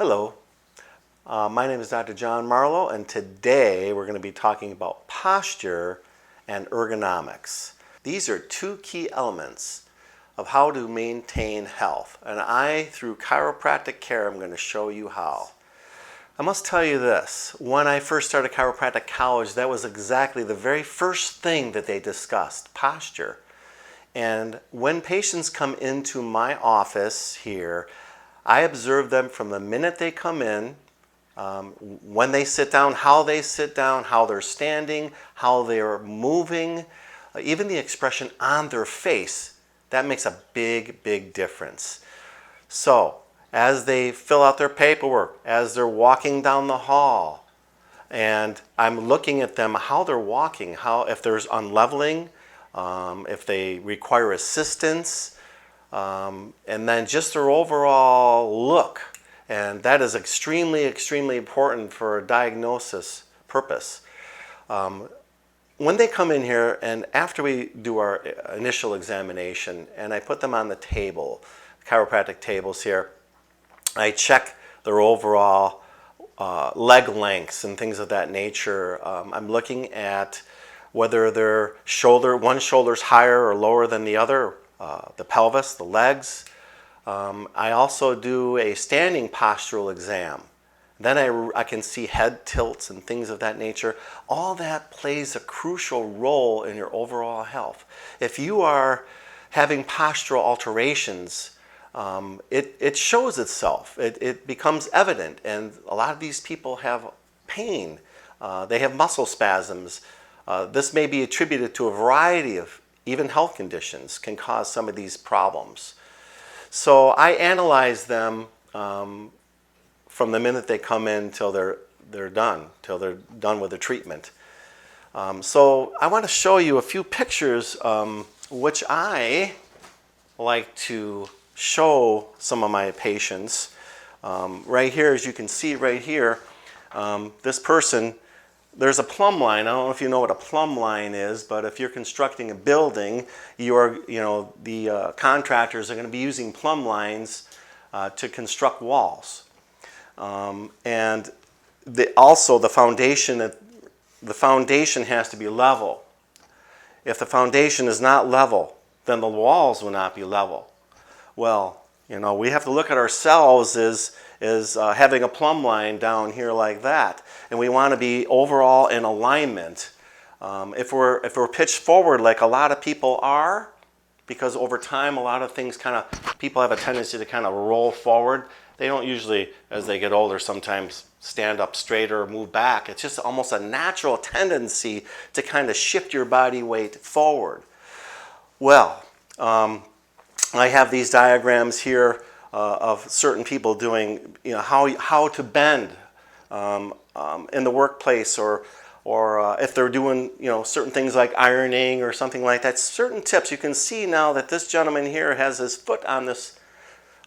Hello, my name is Dr. John Marlowe, and today we're going to be talking about posture and ergonomics. These are two key elements of how to maintain health, and through chiropractic care, I'm going to show you how. I must tell you this, when I first started chiropractic college, that was exactly the very first thing that they discussed, posture. And when patients come into my office here, I observe them from the minute they come in, when they sit down, how they're standing, how they're moving, even the expression on their face. That makes a big, big difference. So, as they fill out their paperwork, as they're walking down the hall, and I'm looking at them, how they're walking, if there's unleveling, if they require assistance, and then just their overall look. And that is extremely, extremely important for a diagnosis purpose. When they come in here and after we do our initial examination and I put them on the table, chiropractic tables here, I check their overall leg lengths and things of that nature. I'm looking at whether one shoulder's higher or lower than the other, the pelvis, the legs. I also do a standing postural exam. Then I can see head tilts and things of that nature. All that plays a crucial role in your overall health. If you are having postural alterations, it shows itself. It becomes evident, and a lot of these people have pain. They have muscle spasms. This may be attributed to a variety of even health conditions can cause some of these problems. So I analyze them from the minute they come in till they're done with the treatment. So I want to show you a few pictures which I like to show some of my patients. Right here, as you can see right here, this person, there's a plumb line. I don't know if you know what a plumb line is, but if you're constructing a building, the contractors are going to be using plumb lines to construct walls. And also the foundation has to be level. If the foundation is not level, then the walls will not be level. Well, we have to look at ourselves as having a plumb line down here like that, and we want to be overall in alignment. If we're pitched forward like a lot of people are, because over time a lot of things people have a tendency to kind of roll forward. They don't usually, as they get older, sometimes stand up straighter or move back. It's just almost a natural tendency to kind of shift your body weight forward. Well, I have these diagrams here of certain people doing, how to bend in the workplace, or if they're doing, certain things like ironing or something like that. Certain tips. You can see now that this gentleman here has his foot on this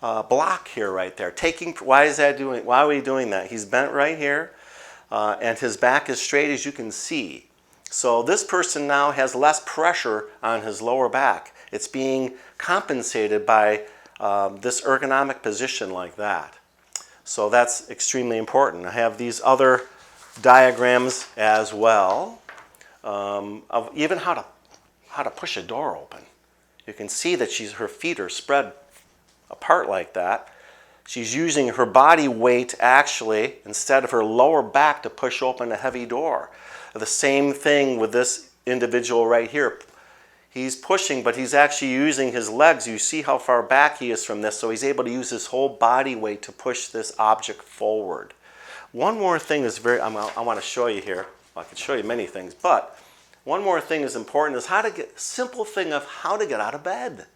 block here right there. Why are we doing that? He's bent right here, and his back is straight, as you can see. So this person now has less pressure on his lower back. It's being compensated by this ergonomic position like that. So that's extremely important. I have these other diagrams as well of even how to push a door open. You can see that her feet are spread apart like that. She's using her body weight actually instead of her lower back to push open a heavy door. The same thing with this individual right here. He's pushing, but he's actually using his legs. You see how far back he is from this, so he's able to use his whole body weight to push this object forward. One more thing is I want to show you here. Well, I could show you many things, but one more thing is important is simple thing of how to get out of bed.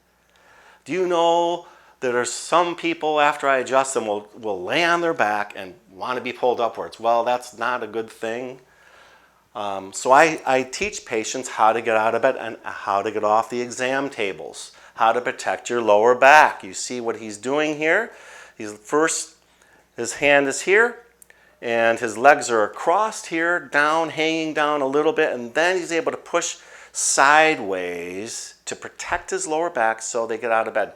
Do you know that there's some people, after I adjust them, will lay on their back and want to be pulled upwards? Well, that's not a good thing. So I teach patients how to get out of bed and how to get off the exam tables, how to protect your lower back. You see what he's doing here? His hand is here, and his legs are across here, hanging down a little bit, and then he's able to push sideways to protect his lower back so they get out of bed.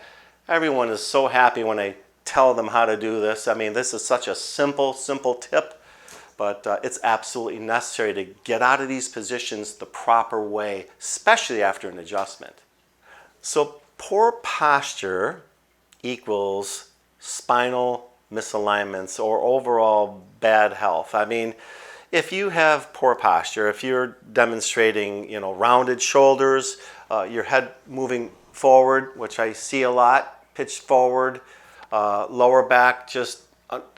Everyone is so happy when I tell them how to do this. I mean, this is such a simple tip, but it's absolutely necessary to get out of these positions the proper way, especially after an adjustment. So poor posture equals spinal misalignments or overall bad health. I mean, if you have poor posture, if you're demonstrating, rounded shoulders, your head moving forward, which I see a lot, pitched forward, lower back just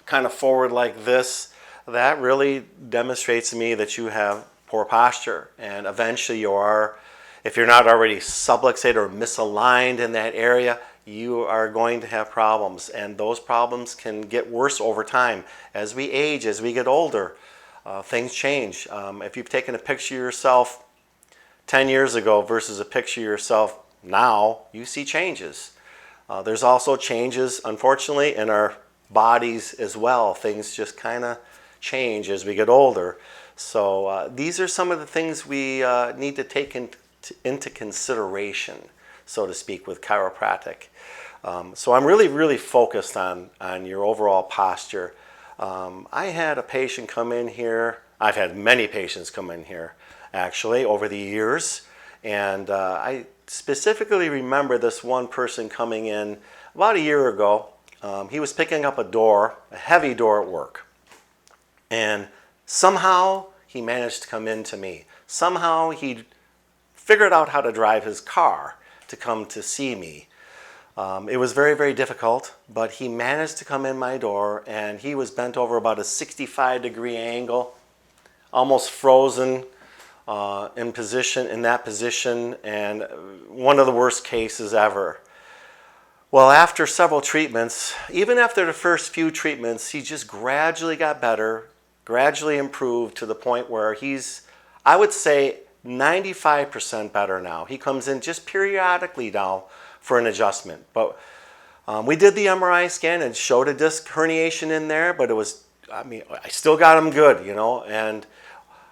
kind of forward like this, that really demonstrates to me that you have poor posture. And eventually you are, if you're not already subluxated or misaligned in that area, you are going to have problems. And those problems can get worse over time. As we age, as we get older, things change. If you've taken a picture of yourself 10 years ago versus a picture of yourself now, you see changes. There's also changes, unfortunately, in our bodies as well. Things just kind of change as we get older. So these are some of the things we need to take into consideration, so to speak, with chiropractic. So I'm really focused on your overall posture. I had a patient come in here. I've had many patients come in here, actually, over the years. And I specifically remember this one person coming in about a year ago. He was picking up a heavy door at work. And somehow he managed to come in to me. Somehow he figured out how to drive his car to come to see me. It was very difficult, but he managed to come in my door, and he was bent over about a 65-degree angle, almost frozen in that position, and one of the worst cases ever. Well, after several treatments, even after the first few treatments, he just gradually got better, gradually improved to the point where he's, I would say, 95% better now. He comes in just periodically now for an adjustment. But we did the MRI scan and showed a disc herniation in there, but I still got him good, And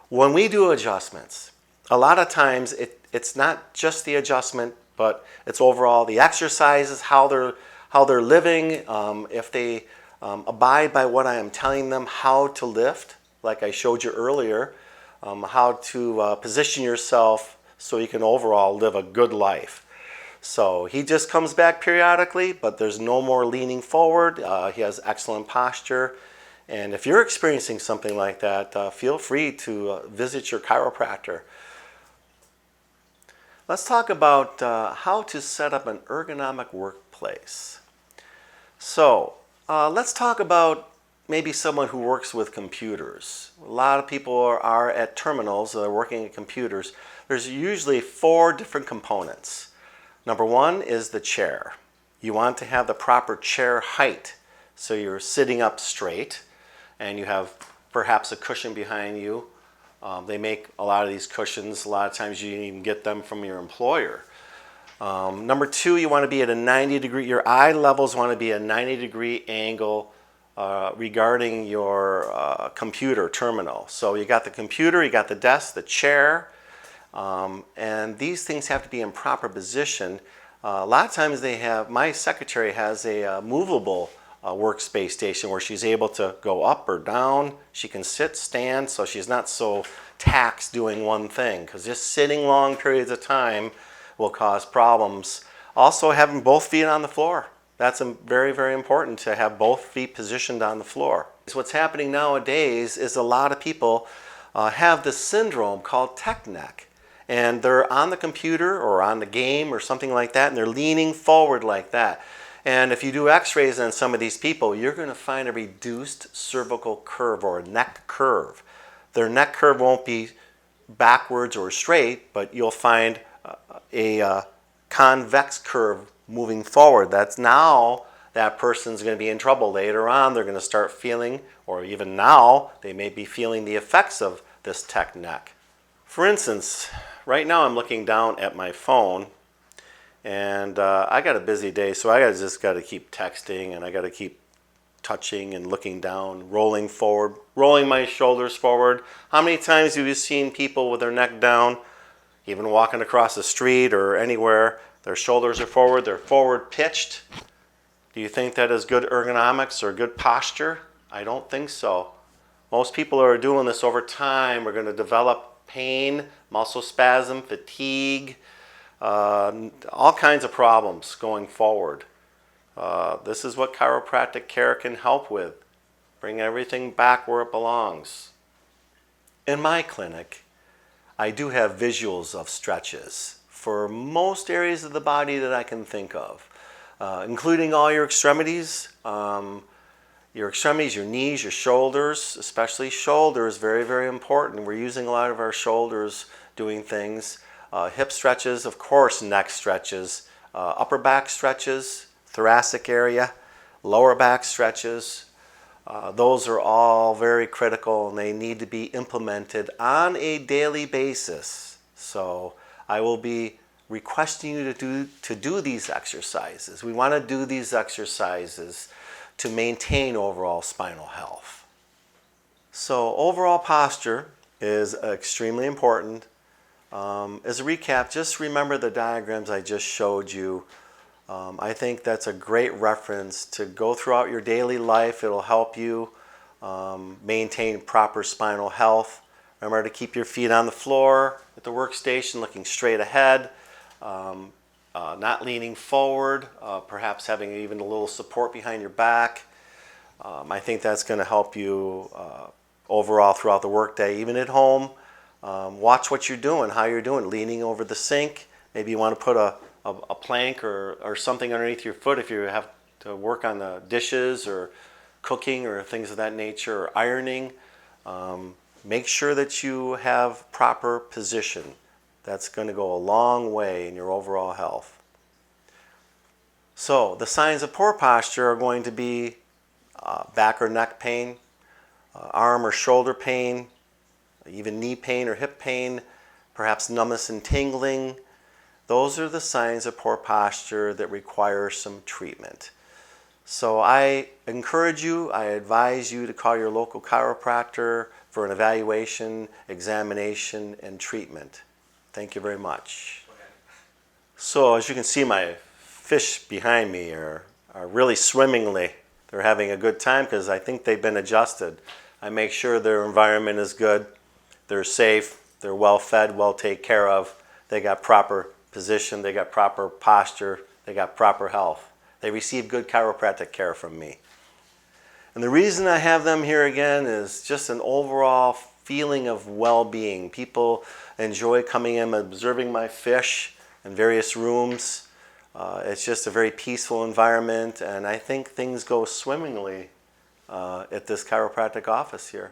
when we do adjustments, a lot of times it's not just the adjustment, but it's overall the exercises, how they're living, if they abide by what I am telling them how to lift, like I showed you earlier, how to position yourself so you can overall live a good life. So he just comes back periodically, but there's no more leaning forward. He has excellent posture. And if you're experiencing something like that, feel free to visit your chiropractor. Let's talk about how to set up an ergonomic workplace. So let's talk about maybe someone who works with computers. A lot of people are at terminals, they're working at computers. There's usually 4 different components. Number 1 is the chair. You want to have the proper chair height. So you're sitting up straight and you have perhaps a cushion behind you. They make a lot of these cushions. A lot of times you even get them from your employer. Number 2, you want to be at a 90-degree, your eye levels want to be a 90-degree angle regarding your computer terminal. So you got the computer, you got the desk, the chair, and these things have to be in proper position. A lot of times my secretary has a movable workspace station where she's able to go up or down. She can sit, stand, so she's not so taxed doing one thing, because just sitting long periods of time will cause problems. Also, having both feet on the floor. That's very important, to have both feet positioned on the floor. What's happening nowadays is a lot of people have this syndrome called tech neck. And they're on the computer or on the game or something like that, and they're leaning forward like that. And if you do x-rays on some of these people, you're going to find a reduced cervical curve or a neck curve. Their neck curve won't be backwards or straight, but you'll find a convex curve moving forward. That's now that person's going to be in trouble. Later on, they're going to start feeling, or even now, they may be feeling the effects of this tech neck. For instance, right now I'm looking down at my phone, and I got a busy day, so I just got to keep texting, and I got to keep touching and looking down, rolling forward, rolling my shoulders forward. How many times have you seen people with their neck down, even walking across the street or anywhere, their shoulders are forward, they're forward pitched? Do you think that is good ergonomics or good posture? I don't think so. Most people who are doing this over time are going to develop pain, muscle spasm, fatigue, all kinds of problems going forward. This is what chiropractic care can help with. Bring everything back where it belongs. In my clinic, I do have visuals of stretches for most areas of the body that I can think of, including all your extremities. Your extremities, your knees, your shoulders, especially shoulders, very, very important. We're using a lot of our shoulders doing things. Hip stretches, of course, neck stretches, upper back stretches, thoracic area, lower back stretches. Those are all very critical and they need to be implemented on a daily basis. So I will be requesting you to do these exercises. We want to do these exercises to maintain overall spinal health. So overall posture is extremely important. As a recap, just remember the diagrams I just showed you. I think that's a great reference to go throughout your daily life. It'll help you maintain proper spinal health. Remember to keep your feet on the floor at the workstation, looking straight ahead. Not leaning forward, perhaps having even a little support behind your back. I think that's going to help you overall throughout the workday, even at home. Watch what you're doing, how you're doing, leaning over the sink. Maybe you want to put a plank or something underneath your foot if you have to work on the dishes or cooking or things of that nature, or ironing. Make sure that you have proper position. That's going to go a long way in your overall health. So the signs of poor posture are going to be back or neck pain, arm or shoulder pain, even knee pain or hip pain, perhaps numbness and tingling. Those are the signs of poor posture that require some treatment. So I encourage you, I advise you to call your local chiropractor for an evaluation, examination, and treatment. Thank you very much. So as you can see, my fish behind me are really swimmingly. They're having a good time because I think they've been adjusted. I make sure their environment is good, they're safe, they're well fed, well taken care of, they got proper position, they got proper posture, they got proper health. They receive good chiropractic care from me. And the reason I have them here again is just an overall feeling of well-being. People enjoy coming in, observing my fish in various rooms. It's just a very peaceful environment, and I think things go swimmingly at this chiropractic office here.